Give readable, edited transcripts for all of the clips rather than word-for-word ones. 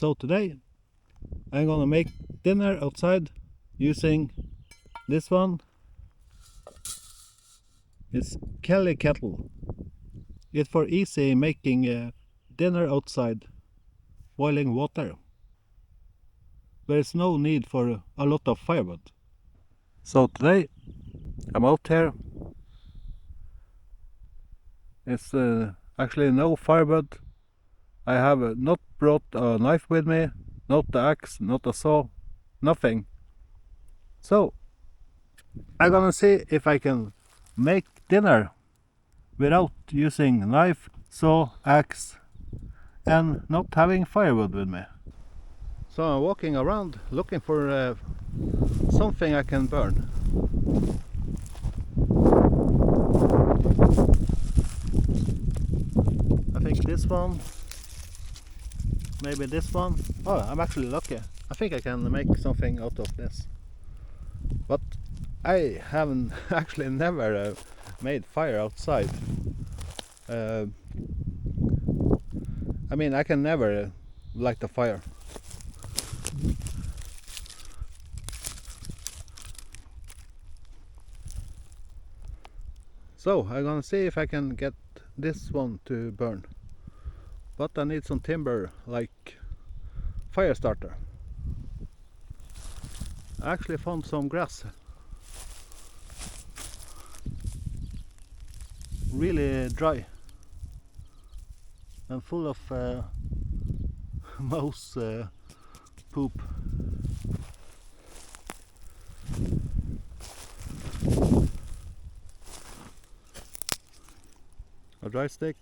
So today I'm gonna make dinner outside using this one. It's Kelly kettle. It's for easy making dinner outside, boiling water. There is no need for a lot of firewood. So today I'm out here. It's actually no firewood. I have not brought a knife with me, not the axe, not a saw, nothing. So I'm gonna see if I can make dinner without using knife, saw, axe and not having firewood with me. So I'm walking around looking for something I can burn. I think this one, maybe this one. Oh, I'm actually lucky. I think I can make something out of this. But I haven't actually never made fire outside. I mean, I can never light a fire. So I'm gonna see if I can get this one to burn. But I need some timber, like fire starter. I actually found some grass. Really dry and full of mouse poop. A dry stick.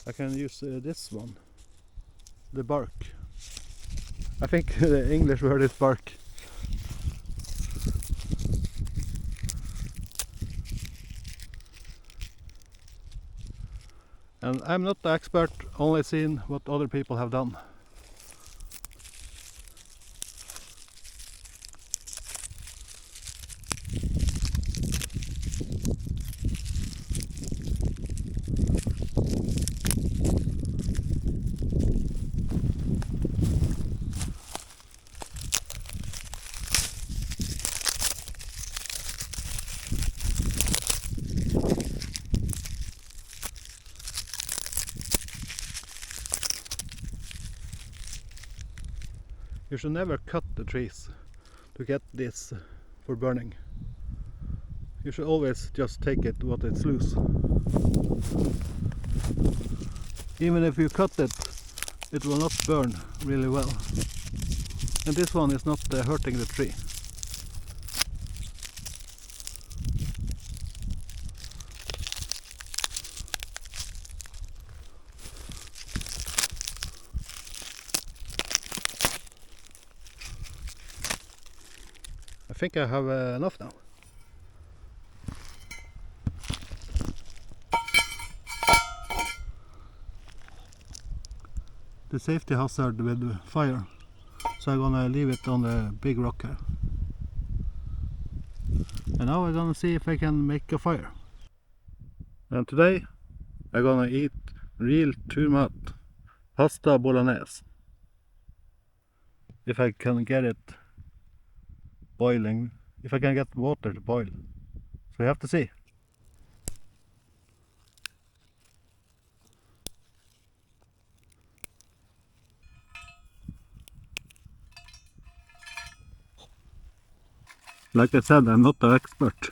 I can use this one, the bark. I think the English word is bark. And I'm not the expert, only seen what other people have done. You should never cut the trees to get this for burning. You should always just take it what it's loose. Even if you cut it, it will not burn really well. And this one is not hurting the tree. I think I have enough now. The safety hazard with fire, so I'm gonna leave it on the big rock here. And now I'm gonna see if I can make a fire. And today I'm gonna eat real tomat, pasta bolognese. If I can get it boiling, if I can get water to boil. So we have to see. Like I said, I'm not an expert.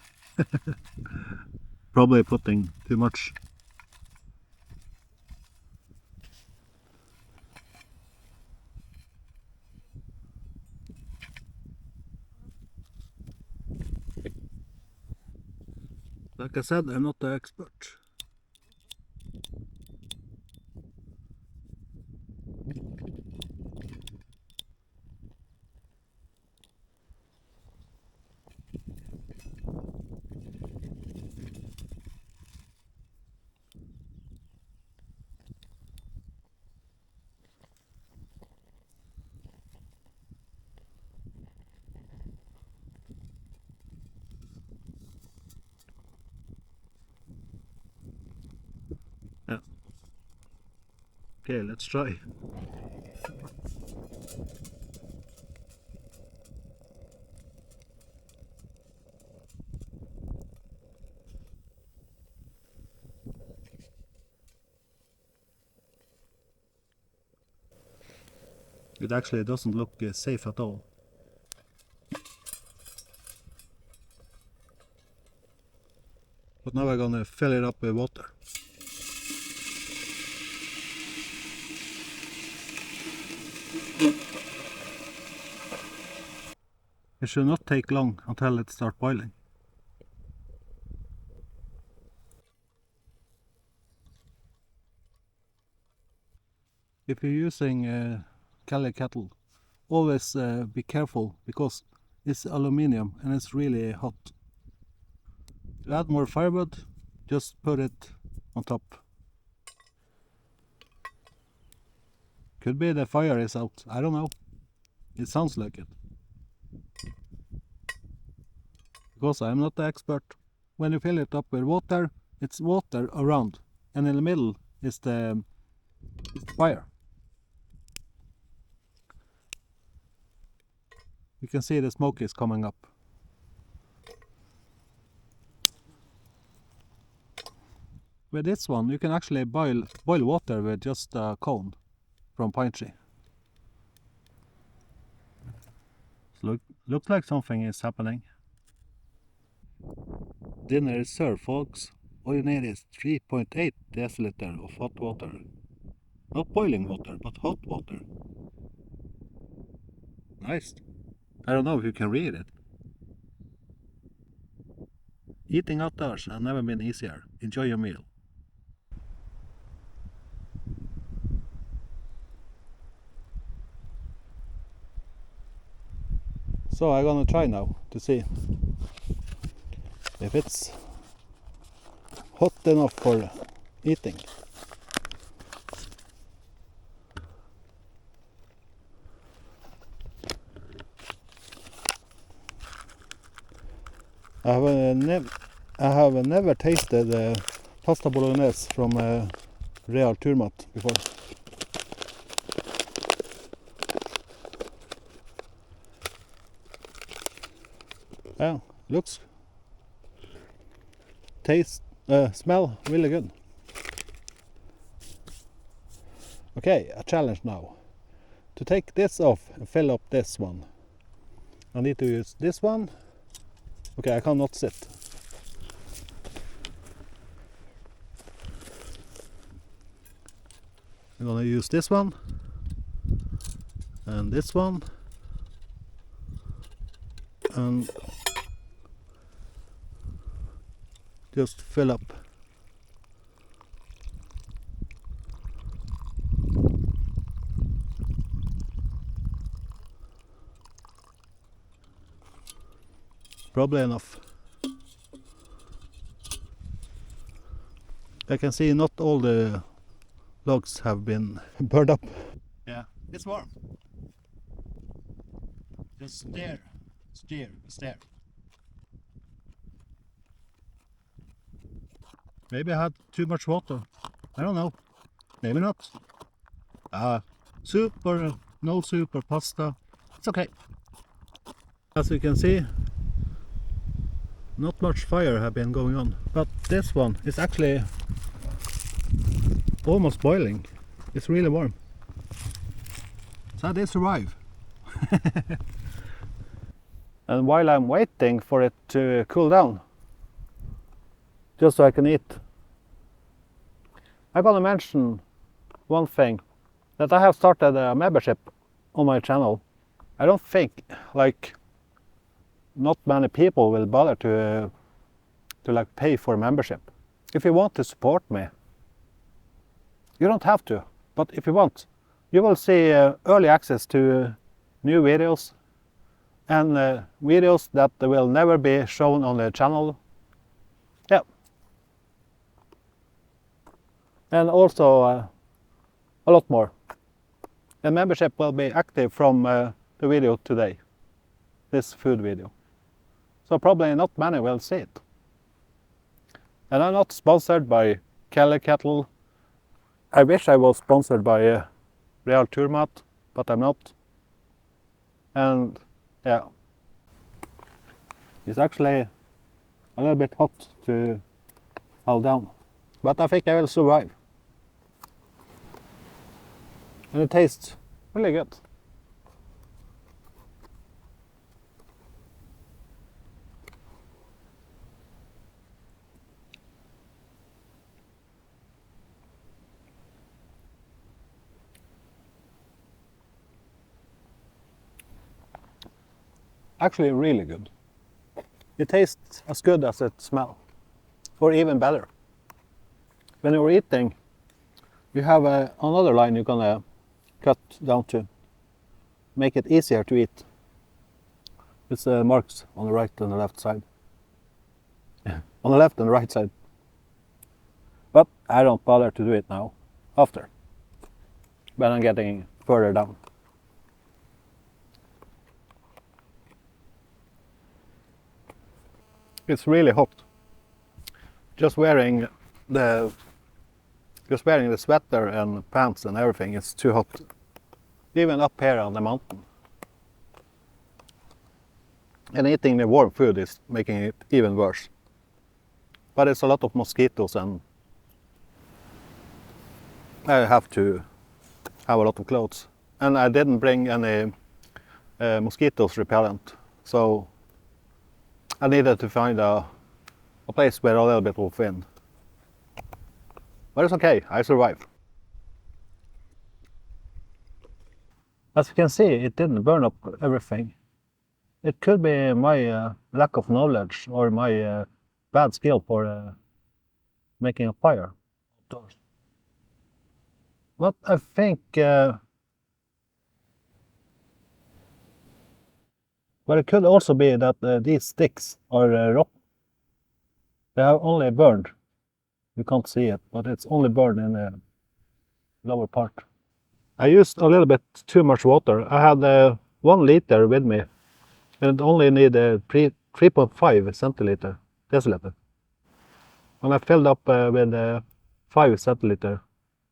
Probably putting too much. Like I said, I'm not an expert. Okay, let's try. It actually doesn't look safe at all. But now I'm gonna fill it up with water. It should not take long until it starts boiling. If you're using Kelly kettle, always be careful because it's aluminium and it's really hot. To add more firewood, just put it on top. Could be the fire is out, I don't know. It sounds like it. Because I'm not the expert. When you fill it up with water, it's water around, and in the middle is the fire. You can see the smoke is coming up. With this one, you can actually boil water with just a cone from pine tree. So looks like something is happening. Dinner is served, folks. All you need is 3.8 deciliter of hot water. Not boiling water, but hot water. Nice. I don't know if you can read it. Eating outdoors has never been easier. Enjoy your meal. So I'm gonna try now to see if it's hot enough for eating. I have never tasted pasta bolognese from Real Turmat before. Yeah, looks, taste, smell really good. Okay, a challenge now. To take this off and fill up this one, I need to use this one. Okay, I cannot sit. I'm gonna use this one and this one and just fill up. Probably enough. I can see not all the logs have been burned up. Yeah, it's warm. Just stare. Maybe I had too much water. I don't know. Maybe not. Soup or no soup or pasta. It's okay. As you can see, not much fire have been going on. But this one is actually almost boiling. It's really warm. So they survive. And while I'm waiting for it to cool down, just so I can eat, I'm gonna mention one thing, that I have started a membership on my channel. I don't think not many people will bother to pay for membership. If you want to support me, you don't have to, but if you want, you will see early access to new videos and videos that will never be shown on the channel. Yeah. And also a lot more. The membership will be active from the video today, this food video. So probably not many will see it. And I'm not sponsored by Kelly Kettle. I wish I was sponsored by Real Turmat, but I'm not. And yeah, it's actually a little bit hot to fall down, but I think I will survive. And it tastes really good. Actually really good. It tastes as good as it smells, or even better. When you're eating, you have another line you're gonna cut down to make it easier to eat. It's marks on the right and the left side. On the left and the right side. But I don't bother to do it now, after, when I'm getting further down. It's really hot. Just wearing the sweater and pants and everything, it's too hot. Even up here on the mountain. And eating the warm food is making it even worse. But it's a lot of mosquitoes and I have to have a lot of clothes. And I didn't bring any mosquitoes repellent, so I needed to find a place where a little bit of wind. But it's okay, I survived. As you can see, it didn't burn up everything. It could be my lack of knowledge or my bad skill for making a fire outdoors. But I think but it could also be that these sticks are rotten. They have only burned. You can't see it, but it's only burned in the lower part. I used a little bit too much water. I had 1 liter with me and only need 3.5 deciliter. And I filled up with 5 centiliter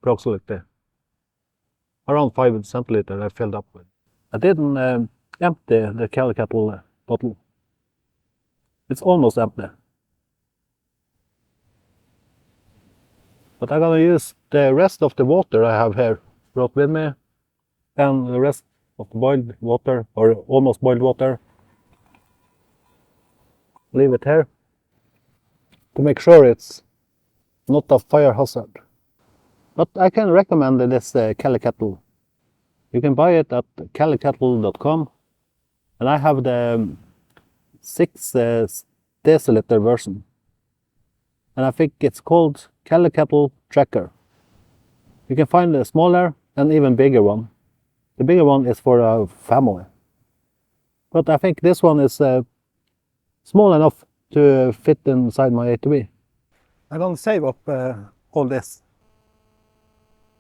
approximately. Around 5 centiliter I filled up with. I didn't empty the Kettle bottle. It's almost empty. But I'm gonna use the rest of the water I have here brought with me and the rest of the boiled water or almost boiled water. Leave it here to make sure it's not a fire hazard. But I can recommend this Kettle. You can buy it at kellikettle.com and I have the 6 deciliter version. And I think it's called Kettle Tracker. You can find a smaller and even bigger one. The bigger one is for a family. But I think this one is small enough to fit inside my ATV. I'm gonna save up all this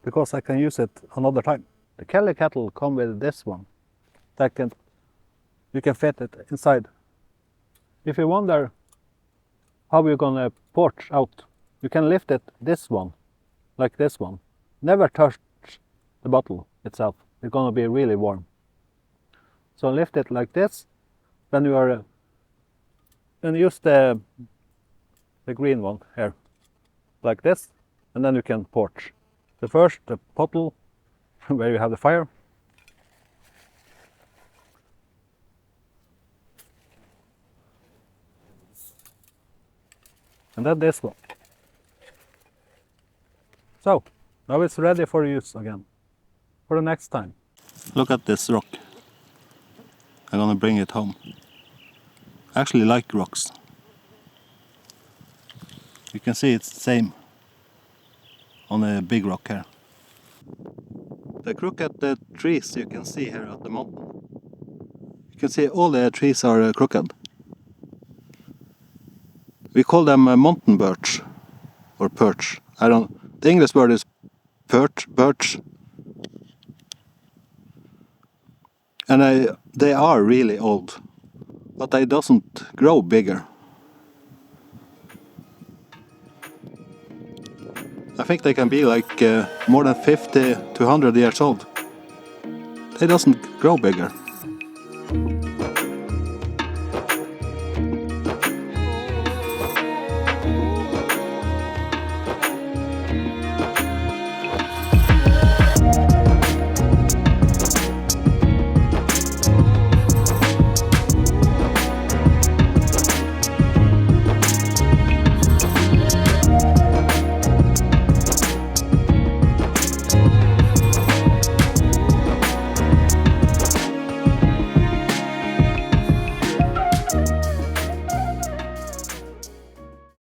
because I can use it another time. The Kettle comes with this one that you can fit it inside. If you wonder how you're gonna porch out, you can lift it this one, like this one. Never touch the bottle itself. It's gonna be really warm. So lift it like this, then you are then use the green one here, like this, and then you can porch. So first the bottle where you have the fire. And then this one. So, now it's ready for use again, for the next time. Look at this rock. I'm gonna bring it home. I actually like rocks. You can see it's the same on a big rock here. The crooked trees you can see here at the mountain. You can see all the trees are crooked. We call them mountain birch or perch. The English word is birch. And they are really old, but they doesn't grow bigger. I think they can be like more than 50 to 100 years old. They doesn't grow bigger.